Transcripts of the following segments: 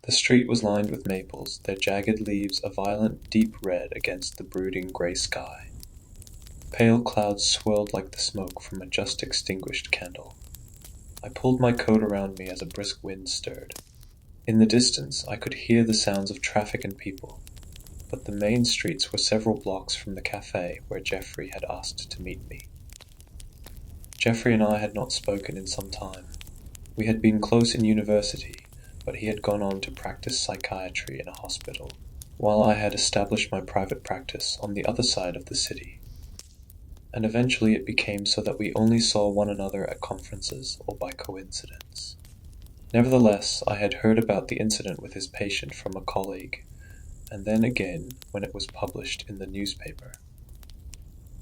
The street was lined with maples, their jagged leaves a violent, deep red against the brooding grey sky. Pale clouds swirled like the smoke from a just extinguished candle. I pulled my coat around me as a brisk wind stirred. In the distance, I could hear the sounds of traffic and people, but the main streets were several blocks from the cafe where Jeffrey had asked to meet me. Jeffrey and I had not spoken in some time. We had been close in university, but he had gone on to practice psychiatry in a hospital, while I had established my private practice on the other side of the city. And eventually it became so that we only saw one another at conferences or by coincidence. Nevertheless, I had heard about the incident with his patient from a colleague, and then again when it was published in the newspaper.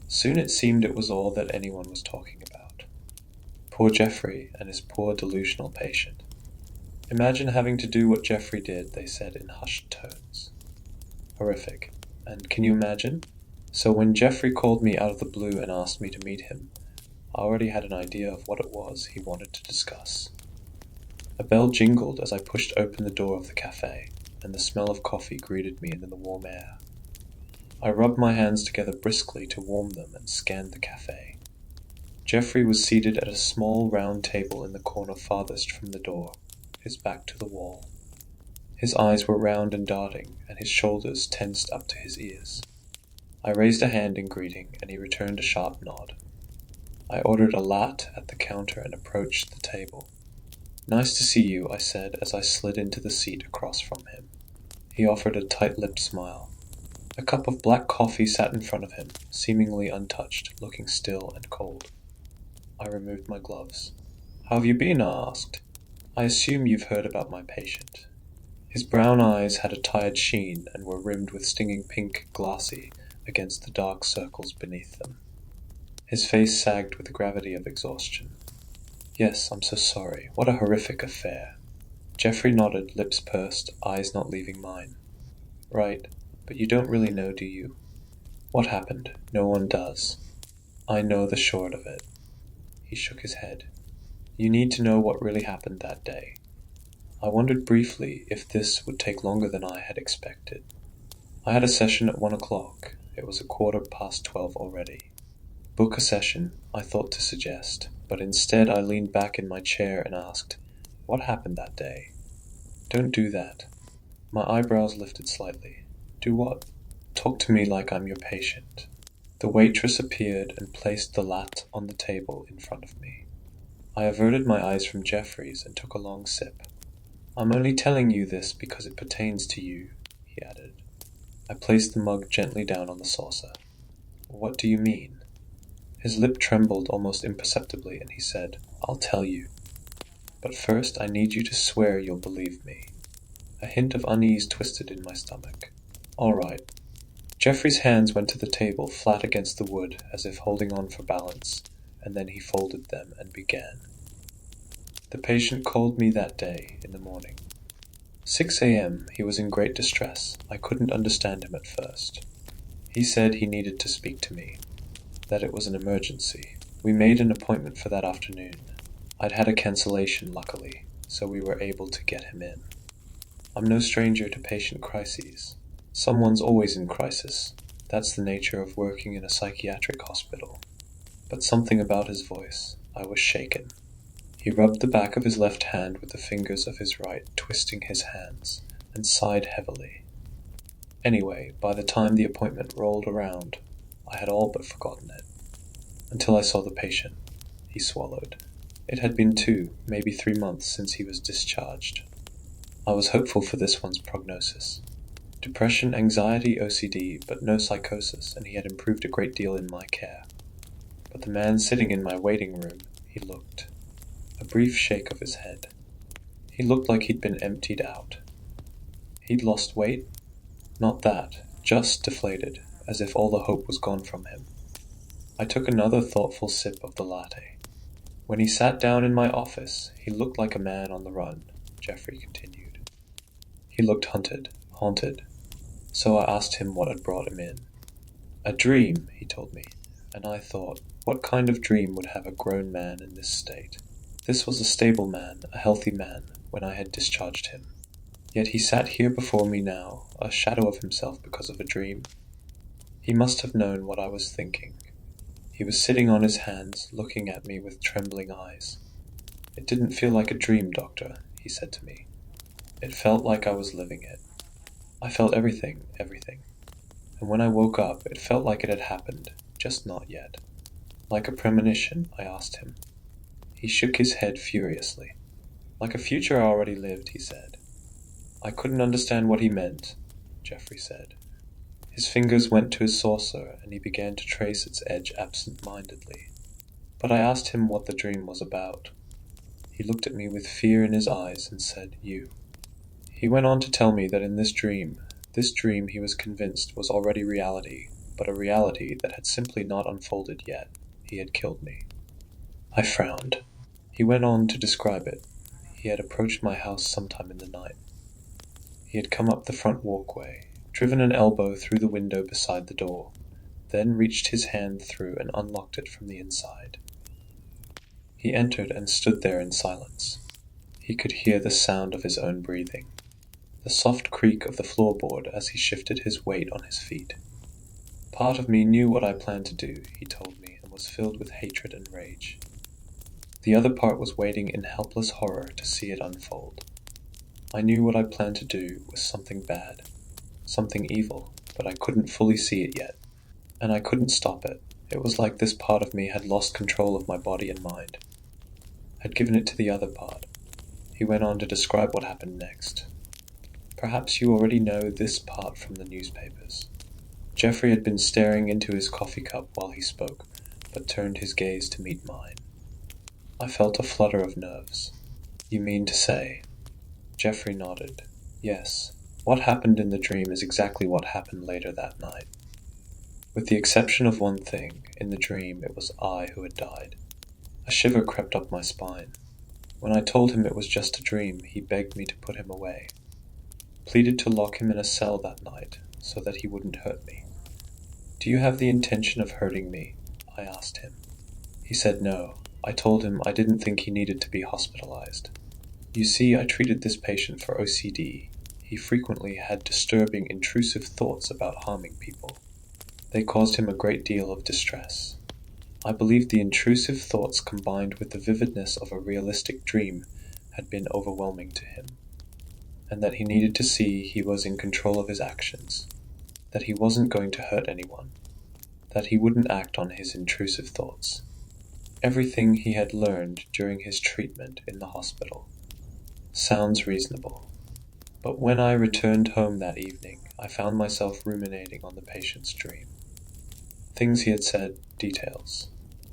Soon it seemed it was all that anyone was talking about. Poor Jeffrey and his poor delusional patient. Imagine having to do what Jeffrey did, they said in hushed tones. Horrific. And can you imagine? So when Jeffrey called me out of the blue and asked me to meet him, I already had an idea of what it was he wanted to discuss. A bell jingled as I pushed open the door of the cafe, and the smell of coffee greeted me in the warm air. I rubbed my hands together briskly to warm them and scanned the cafe. Jeffrey was seated at a small round table in the corner farthest from the door, his back to the wall. His eyes were round and darting, and his shoulders tensed up to his ears. I raised a hand in greeting, and he returned a sharp nod. I ordered a latte at the counter and approached the table. "Nice to see you," I said as I slid into the seat across from him. He offered a tight-lipped smile. A cup of black coffee sat in front of him, seemingly untouched, looking still and cold. I removed my gloves. "How have you been?" I asked. "I assume you've heard about my patient." His brown eyes had a tired sheen and were rimmed with stinging pink glassy against the dark circles beneath them. His face sagged with the gravity of exhaustion. "Yes, I'm so sorry. What a horrific affair." Jeffrey nodded, lips pursed, eyes not leaving mine. "Right, but you don't really know, do you? What happened? No one does. I know the short of it." He shook his head. "You need to know what really happened that day." I wondered briefly if this would take longer than I had expected. I had a session at 1 o'clock. It was 12:15 already. "Book a session," I thought to suggest, but instead I leaned back in my chair and asked, "What happened that day?" "Don't do that." My eyebrows lifted slightly. "Do what?" "Talk to me like I'm your patient." The waitress appeared and placed the latte on the table in front of me. I averted my eyes from Jeffrey's and took a long sip. "I'm only telling you this because it pertains to you," he added. I placed the mug gently down on the saucer. "What do you mean?" His lip trembled almost imperceptibly, and he said, "I'll tell you. But first I need you to swear you'll believe me." A hint of unease twisted in my stomach. "All right." Jeffrey's hands went to the table, flat against the wood, as if holding on for balance, and then he folded them and began. "The patient called me that day, in the morning. 6 a.m. He was in great distress. I couldn't understand him at first. He said he needed to speak to me, that it was an emergency. We made an appointment for that afternoon. I'd had a cancellation, luckily, so we were able to get him in. I'm no stranger to patient crises. Someone's always in crisis. That's the nature of working in a psychiatric hospital. But something about his voice. I was shaken. He rubbed the back of his left hand with the fingers of his right, twisting his hands, and sighed heavily. Anyway, by the time the appointment rolled around, I had all but forgotten it. Until I saw the patient. He swallowed. It had been 2, maybe 3 months since he was discharged. I was hopeful for this one's prognosis. Depression, anxiety, OCD, but no psychosis, and he had improved a great deal in my care. But the man sitting in my waiting room, he looked. A brief shake of his head. He looked like he'd been emptied out. He'd lost weight? Not that, just deflated, as if all the hope was gone from him. I took another thoughtful sip of the latte. "When he sat down in my office, he looked like a man on the run," Jeffrey continued. "He looked haunted. So I asked him what had brought him in. 'A dream,' he told me, and I thought, what kind of dream would have a grown man in this state? This was a stable man, a healthy man, when I had discharged him. Yet he sat here before me now, a shadow of himself because of a dream. He must have known what I was thinking. He was sitting on his hands, looking at me with trembling eyes. "It didn't feel like a dream, Doctor," he said to me. "It felt like I was living it. I felt everything, everything. And when I woke up, it felt like it had happened, just not yet." "Like a premonition?" I asked him. He shook his head furiously. "Like a future I already lived," he said. I couldn't understand what he meant, Jeffrey said. His fingers went to his saucer, and he began to trace its edge absent-mindedly. But I asked him what the dream was about. He looked at me with fear in his eyes and said, "You." He went on to tell me that in this dream he was convinced was already reality, but a reality that had simply not unfolded yet. He had killed me. I frowned. He went on to describe it. He had approached my house sometime in the night. He had come up the front walkway, driven an elbow through the window beside the door, then reached his hand through and unlocked it from the inside. He entered and stood there in silence. He could hear the sound of his own breathing, the soft creak of the floorboard as he shifted his weight on his feet. Part of me knew what I planned to do, he told me, and was filled with hatred and rage. The other part was waiting in helpless horror to see it unfold. I knew what I planned to do was something bad, something evil, but I couldn't fully see it yet, and I couldn't stop it. It was like this part of me had lost control of my body and mind, had given it to the other part. He went on to describe what happened next. Perhaps you already know this part from the newspapers. Jeffrey had been staring into his coffee cup while he spoke, but turned his gaze to meet mine. I felt a flutter of nerves. "You mean to say?" Jeffrey nodded. "Yes. What happened in the dream is exactly what happened later that night. With the exception of one thing, in the dream it was I who had died." A shiver crept up my spine. When I told him it was just a dream, he begged me to put him away, pleaded to lock him in a cell that night so that he wouldn't hurt me. "Do you have the intention of hurting me?" I asked him. He said no. I told him I didn't think he needed to be hospitalized. "You see, I treated this patient for OCD. He frequently had disturbing, intrusive thoughts about harming people. They caused him a great deal of distress. I believed the intrusive thoughts combined with the vividness of a realistic dream had been overwhelming to him, and that he needed to see he was in control of his actions, that he wasn't going to hurt anyone, that he wouldn't act on his intrusive thoughts. Everything he had learned during his treatment in the hospital. Sounds reasonable. But when I returned home that evening, I found myself ruminating on the patient's dream. Things he had said, details.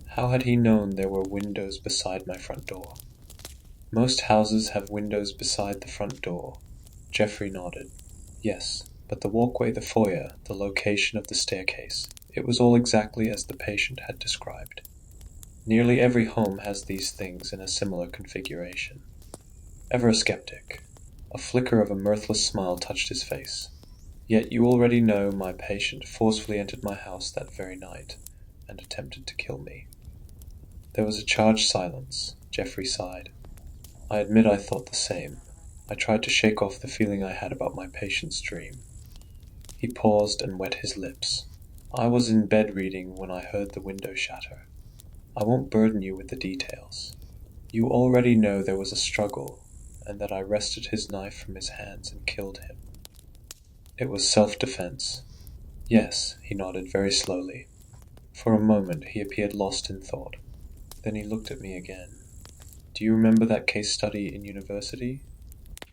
How had he known there were windows beside my front door? Most houses have windows beside the front door. Jeffrey nodded. Yes, but the walkway, the foyer, the location of the staircase, it was all exactly as the patient had described. Nearly every home has these things in a similar configuration. Ever a skeptic? A flicker of a mirthless smile touched his face. "Yet you already know my patient forcefully entered my house that very night and attempted to kill me." There was a charged silence. Jeffrey sighed. I admit I thought the same. I tried to shake off the feeling I had about my patient's dream. He paused and wet his lips. "I was in bed reading when I heard the window shatter. I won't burden you with the details. You already know there was a struggle, and that I wrested his knife from his hands and killed him. It was self-defense." "Yes," he nodded very slowly. For a moment he appeared lost in thought. Then he looked at me again. "Do you remember that case study in university?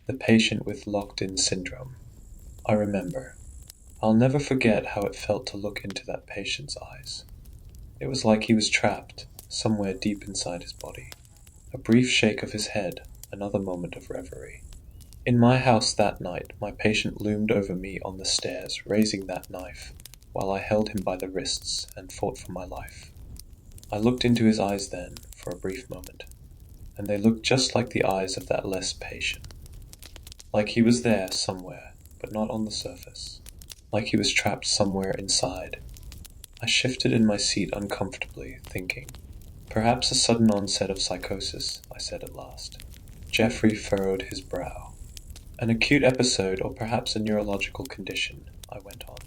The patient with locked-in syndrome?" "I remember. I'll never forget how it felt to look into that patient's eyes. It was like he was trapped, somewhere deep inside his body." A brief shake of his head, another moment of reverie. "In my house that night, my patient loomed over me on the stairs, raising that knife, while I held him by the wrists and fought for my life. I looked into his eyes then, for a brief moment, and they looked just like the eyes of that less patient. Like he was there somewhere, but not on the surface. Like he was trapped somewhere inside." I shifted in my seat uncomfortably, thinking. "Perhaps a sudden onset of psychosis," I said at last. Jeffrey furrowed his brow. An acute episode, or perhaps a neurological condition, I went on.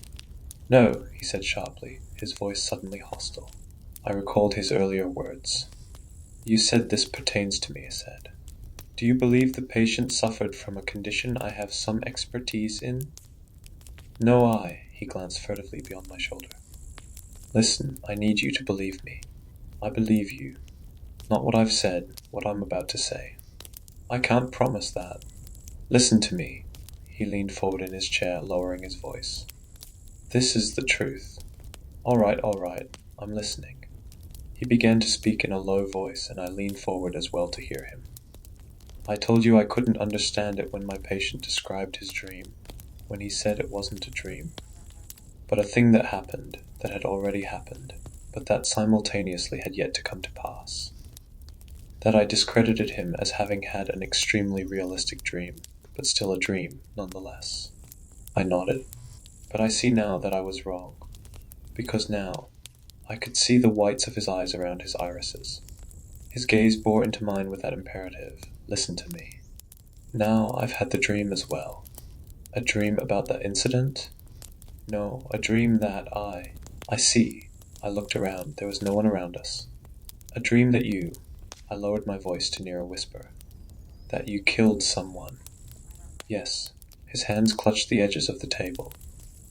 No, he said sharply, his voice suddenly hostile. I recalled his earlier words. You said this pertains to me, I said. Do you believe the patient suffered from a condition I have some expertise in? No, he glanced furtively beyond my shoulder. Listen, I need you to believe me. I believe you. Not what I've said, what I'm about to say. I can't promise that. Listen to me. He leaned forward in his chair, lowering his voice. This is the truth. All right, I'm listening. He began to speak in a low voice, and I leaned forward as well to hear him. I told you I couldn't understand it when my patient described his dream, when he said it wasn't a dream, but a thing that happened, that had already happened, but that simultaneously had yet to come to pass. That I discredited him as having had an extremely realistic dream, but still a dream, nonetheless. I nodded, but I see now that I was wrong, because now I could see the whites of his eyes around his irises. His gaze bore into mine with that imperative, listen to me. Now I've had the dream as well. A dream about that incident? No, a dream that I see. I looked around, there was no one around us. A dream that I lowered my voice to near a whisper, that you killed someone. Yes, his hands clutched the edges of the table.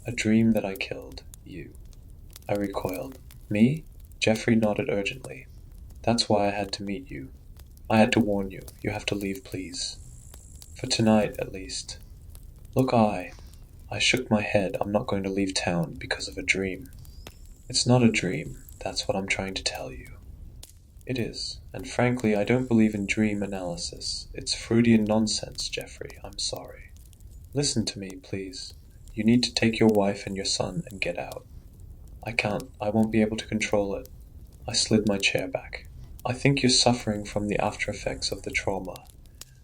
A dream that I killed you. I recoiled. Me? Jeffrey nodded urgently. That's why I had to meet you. I had to warn you. You have to leave, please. For tonight, at least. Look, I shook my head. I'm not going to leave town because of a dream. It's not a dream. That's what I'm trying to tell you. It is, and frankly, I don't believe in dream analysis. It's Freudian nonsense, Jeffrey. I'm sorry. Listen to me, please. You need to take your wife and your son and get out. I can't. I won't be able to control it. I slid my chair back. I think you're suffering from the after effects of the trauma,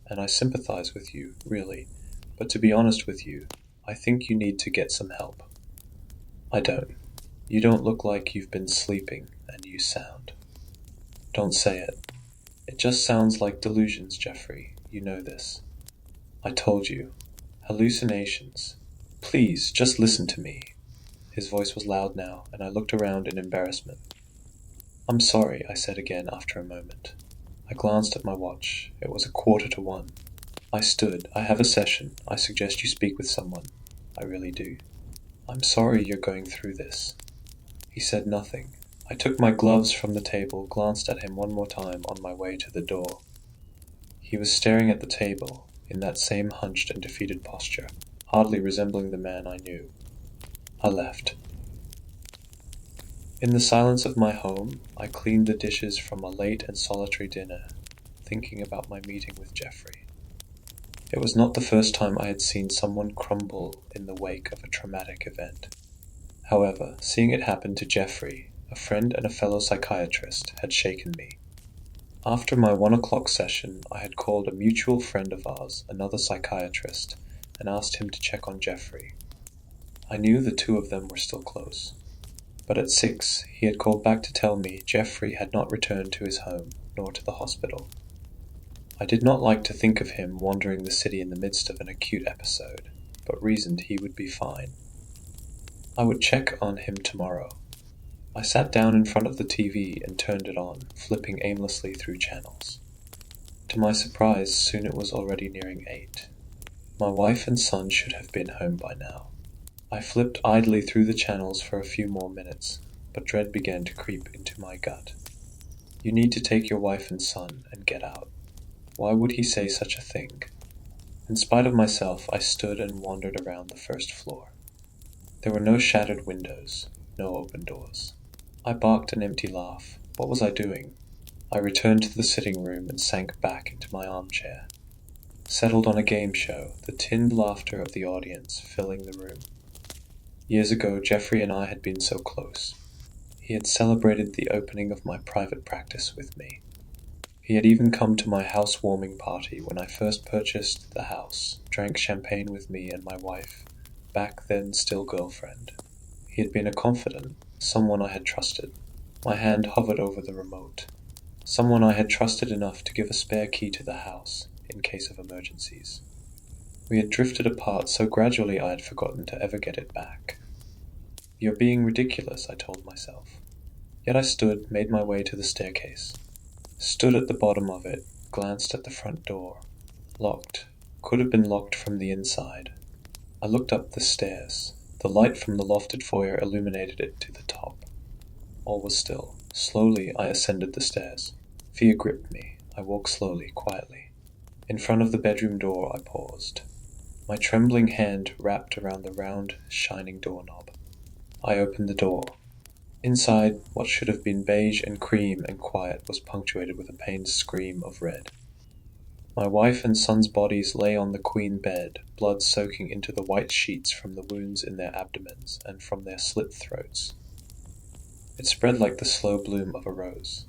and I sympathize with you, really. But to be honest with you, I think you need to get some help. I don't. You don't look like you've been sleeping, and you sound. Don't say it. It just sounds like delusions, Jeffrey. You know this. I told you. Hallucinations. Please, just listen to me. His voice was loud now, and I looked around in embarrassment. I'm sorry, I said again after a moment. I glanced at my watch. It was 1:45. I stood. I have a session. I suggest you speak with someone. I really do. I'm sorry you're going through this. He said nothing. I took my gloves from the table, glanced at him one more time on my way to the door. He was staring at the table, in that same hunched and defeated posture, hardly resembling the man I knew. I left. In the silence of my home, I cleaned the dishes from a late and solitary dinner, thinking about my meeting with Jeffrey. It was not the first time I had seen someone crumble in the wake of a traumatic event. However, seeing it happen to Jeffrey, a friend and a fellow psychiatrist, had shaken me. After my 1 o'clock session, I had called a mutual friend of ours, another psychiatrist, and asked him to check on Jeffrey. I knew the two of them were still close. But at 6, he had called back to tell me Jeffrey had not returned to his home, nor to the hospital. I did not like to think of him wandering the city in the midst of an acute episode, but reasoned he would be fine. I would check on him tomorrow. I sat down in front of the TV and turned it on, flipping aimlessly through channels. To my surprise, soon it was already nearing 8. My wife and son should have been home by now. I flipped idly through the channels for a few more minutes, but dread began to creep into my gut. You need to take your wife and son and get out. Why would he say such a thing? In spite of myself, I stood and wandered around the first floor. There were no shattered windows, no open doors. I barked an empty laugh. What was I doing? I returned to the sitting room and sank back into my armchair. Settled on a game show, the tinned laughter of the audience filling the room. Years ago, Jeffrey and I had been so close. He had celebrated the opening of my private practice with me. He had even come to my housewarming party when I first purchased the house, drank champagne with me and my wife, back then still girlfriend. He had been a confidant, someone I had trusted. My hand hovered over the remote. Someone I had trusted enough to give a spare key to the house, in case of emergencies. We had drifted apart so gradually I had forgotten to ever get it back. "You're being ridiculous," I told myself. Yet I stood, made my way to the staircase. Stood at the bottom of it, glanced at the front door. Locked. Could have been locked from the inside. I looked up the stairs. The light from the lofted foyer illuminated it to the top. All was still. Slowly I ascended the stairs. Fear gripped me. I walked slowly, quietly. In front of the bedroom door I paused. My trembling hand wrapped around the round, shining doorknob. I opened the door. Inside, what should have been beige and cream and quiet was punctuated with a pained scream of red. My wife and son's bodies lay on the queen bed, blood soaking into the white sheets from the wounds in their abdomens and from their slit throats. It spread like the slow bloom of a rose.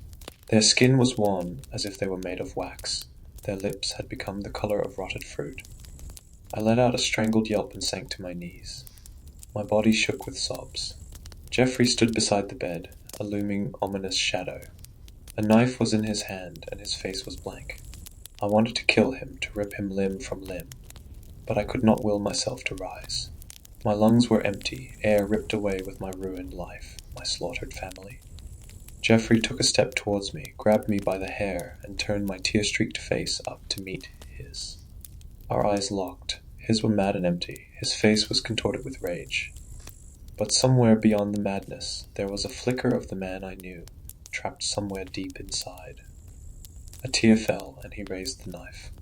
Their skin was wan, as if they were made of wax. Their lips had become the color of rotted fruit. I let out a strangled yelp and sank to my knees. My body shook with sobs. Jeffrey stood beside the bed, a looming, ominous shadow. A knife was in his hand, and his face was blank. I wanted to kill him, to rip him limb from limb, but I could not will myself to rise. My lungs were empty, air ripped away with my ruined life, my slaughtered family. Jeffrey took a step towards me, grabbed me by the hair, and turned my tear-streaked face up to meet his. Our eyes locked. His were mad and empty. His face was contorted with rage. But somewhere beyond the madness, there was a flicker of the man I knew, trapped somewhere deep inside. A tear fell, and he raised the knife.